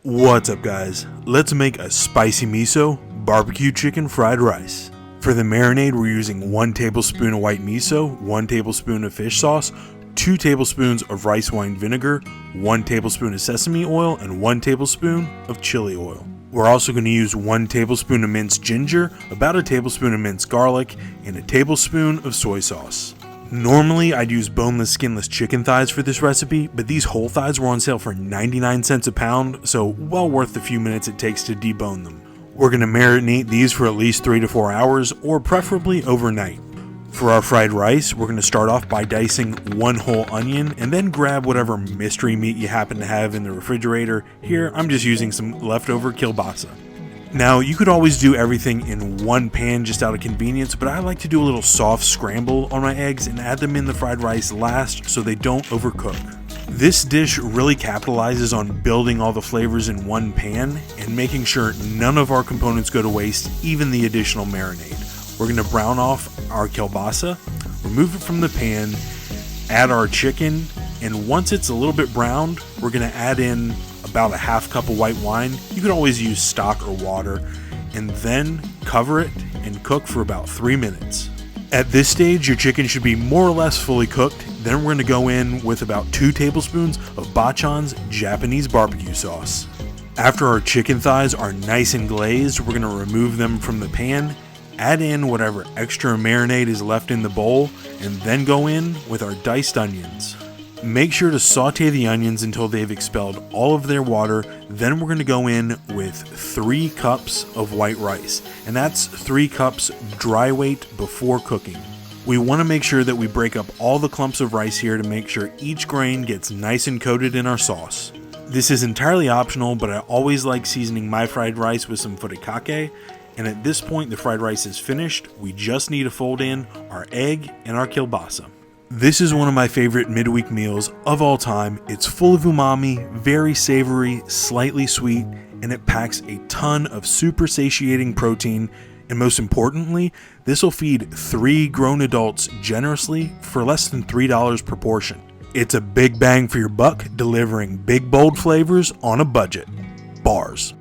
What's up, guys? Let's make a spicy miso barbecue chicken fried rice. For the marinade, we're using 1 tablespoon of white miso, 1 tablespoon of fish sauce, 2 tablespoons of rice wine vinegar, 1 tablespoon of sesame oil, and 1 tablespoon of chili oil. We're also going to use 1 tablespoon of minced ginger, about a tablespoon of minced garlic, and a tablespoon of soy sauce. Normally, I'd use boneless, skinless chicken thighs for this recipe, but these whole thighs were on sale for 99 cents a pound, so well worth the few minutes it takes to debone them. We're going to marinate these for at least 3 to 4 hours, or preferably overnight. For our fried rice, we're going to start off by dicing 1 whole onion, and then grab whatever mystery meat you happen to have in the refrigerator. Here, I'm just using some leftover kielbasa. Now, you could always do everything in one pan just out of convenience, but I like to do a little soft scramble on my eggs and add them in the fried rice last so they don't overcook. This dish really capitalizes on building all the flavors in one pan and making sure none of our components go to waste, even the additional marinade. We're going to brown off our kielbasa, remove it from the pan, add our chicken, and once it's a little bit browned, we're going to add in about a half cup of white wine. You could always use stock or water, and then cover it and cook for about 3 minutes. At this stage, your chicken should be more or less fully cooked. Then we're going to go in with about 2 tablespoons of Bachan's Japanese barbecue sauce. After our chicken thighs are nice and glazed, we're going to remove them from the pan, add in whatever extra marinade is left in the bowl, and then go in with our diced onions. Make sure to saute the onions until they've expelled all of their water. Then we're going to go in with 3 cups of white rice, and that's 3 cups dry weight before cooking. We want to make sure that we break up all the clumps of rice here to make sure each grain gets nice and coated in our sauce. This is entirely optional, but I always like seasoning my fried rice with some furikake, and at this point the fried rice is finished. We just need to fold in our egg and our kielbasa. This is one of my favorite midweek meals of all time. It's full of umami, very savory, slightly sweet, and it packs a ton of super satiating protein. And most importantly, this will feed 3 grown adults generously for less than $3 per portion. It's a big bang for your buck, delivering big, bold flavors on a budget. Bars.